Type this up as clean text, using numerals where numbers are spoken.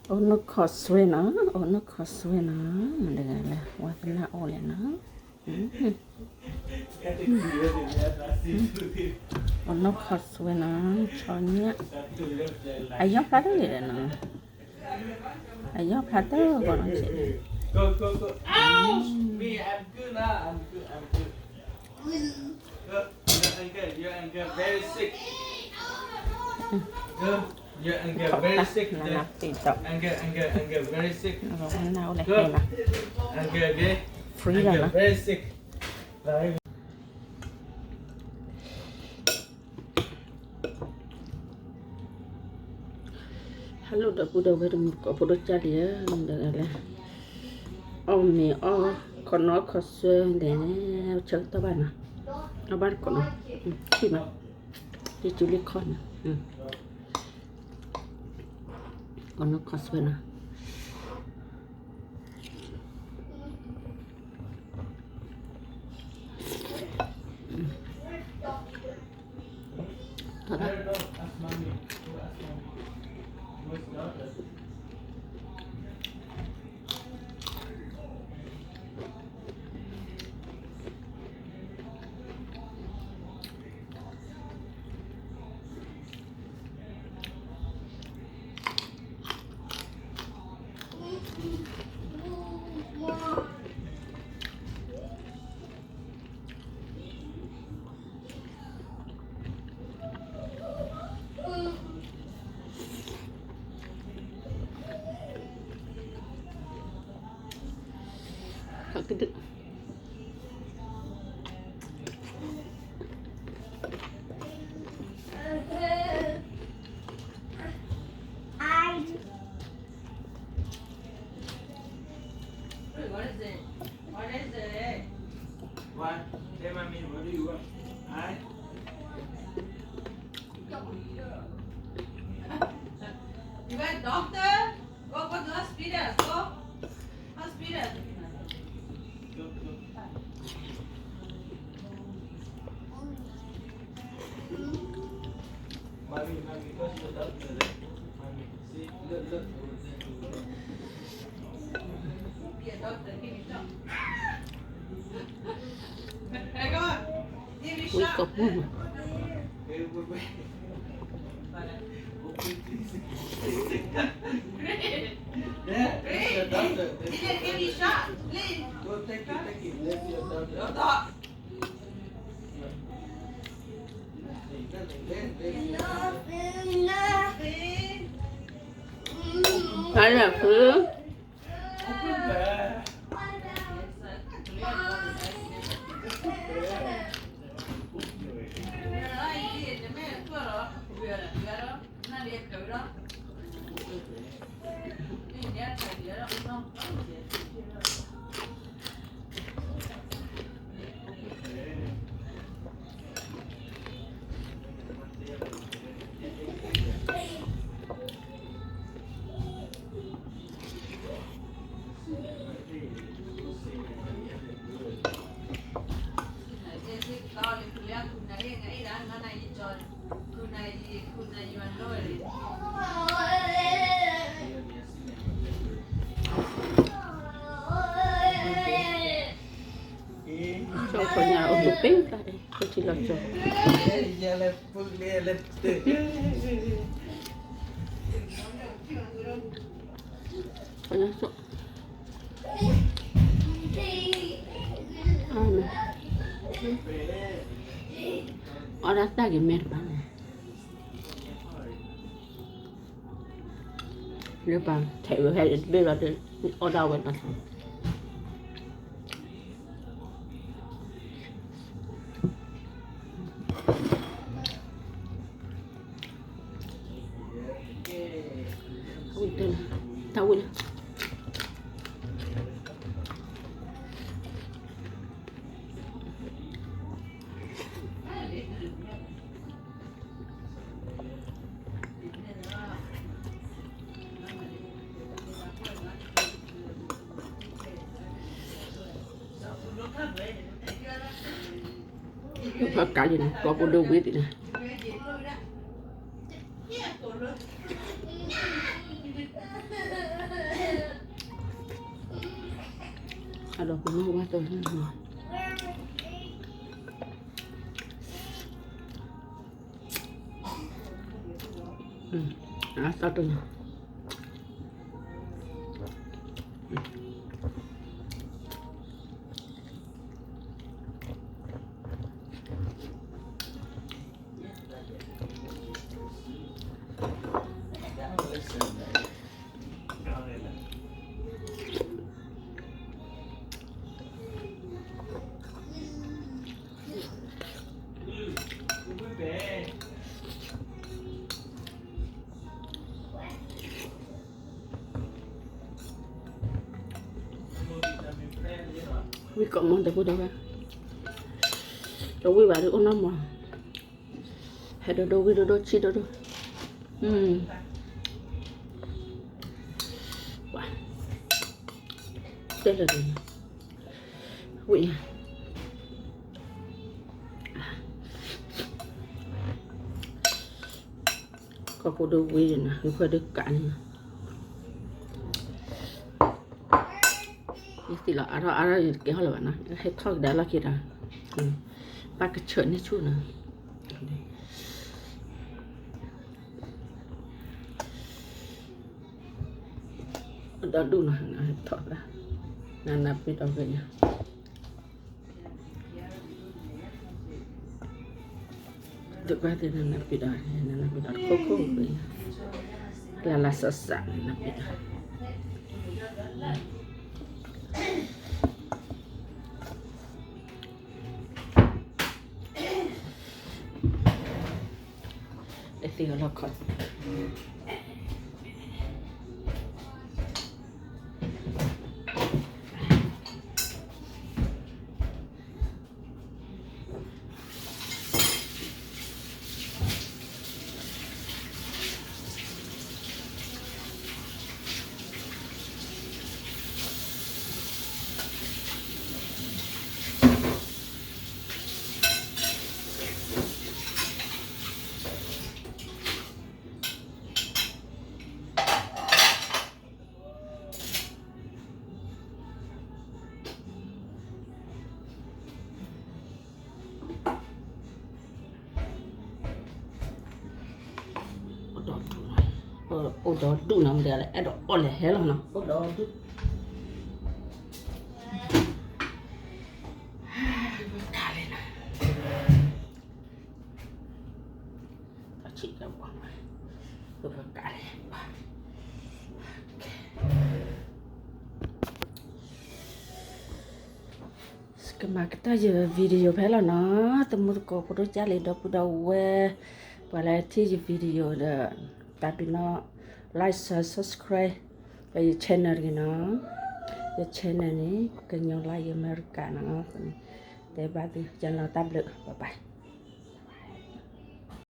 Ono Coswena, Ono Coswena, mandagala, wapna olena. Ono Coswena, chonya. Ayo pada dia na. Ayo pada kono sih. Go. Ouch! Me, I'm good now. I'm good. Go. Your ankle very sick. Go. Your ankle very sick. Ankle very sick. Nào đây Go. nè. Ankle okay. Free rồi Ankle nè. very sick. Rồi. Hello, dah budak bermuka budak jadi ya, mandagala. Omni kono Coswena, cerita mana? Abar kono. Kima. Diculik kono. Ono Coswena. Kak gede. What? Hey, mommy, what do you want? Hi. You went doctor? Go to the hospital. Go. Hospital. Go. Mommy, go to the doctor. Mommy, see, look. Be a doctor. Give me shot. Hey, go on. Give me Wake shot. up woman. Wait. Yeah, that's your doctor. He didn't give me shot. Please. Go take it. That's your doctor. Don't talk. Please. Hay là cứ cho khỏi nhà ô tô pink lại đây, tôi chỉ là cho. Khỏi nhà cho. Ora sta che merda. Le pan, chạy về hay bây giờ ở đâu vậy nó? Tahu ni. Kali ni, kau pun dah duit ni. Ada penuh batu ni. Satunya. Jangan listen. Jangan listen. Vui vẻ. Quý cộng mong tới đâu ra? Đâu quý bà được ôn năm mà. Hay đâu quý đâu chi đâu. Wow. Đây là gì? Quý. Có cô đâu quý rồi nè, không phải được cả nè. Thì là ara cái họ là bạn nó hết thóc đã là kia đã ba cái chợ này chút nữa đó đủ nó hết thóc ra là nạp đi đâu về nha được ba thì là nạp đi đó khô về là sợ sạn nạp đi đó để tìm nó còn ô đó đủ nằm đây lại đó ô lại hết rồi nó ô đó đủ cả lên này ta chỉ cần quăng này tôi phải cả lên cái mà cái ta giờ video phải là nó tôi muốn có đôi cha lên đó đâu về và lại thì video đó tapi nó like subscribe cái channel cái nó cái channel này cái nhau like America nó để ba từ channel tab được bye bye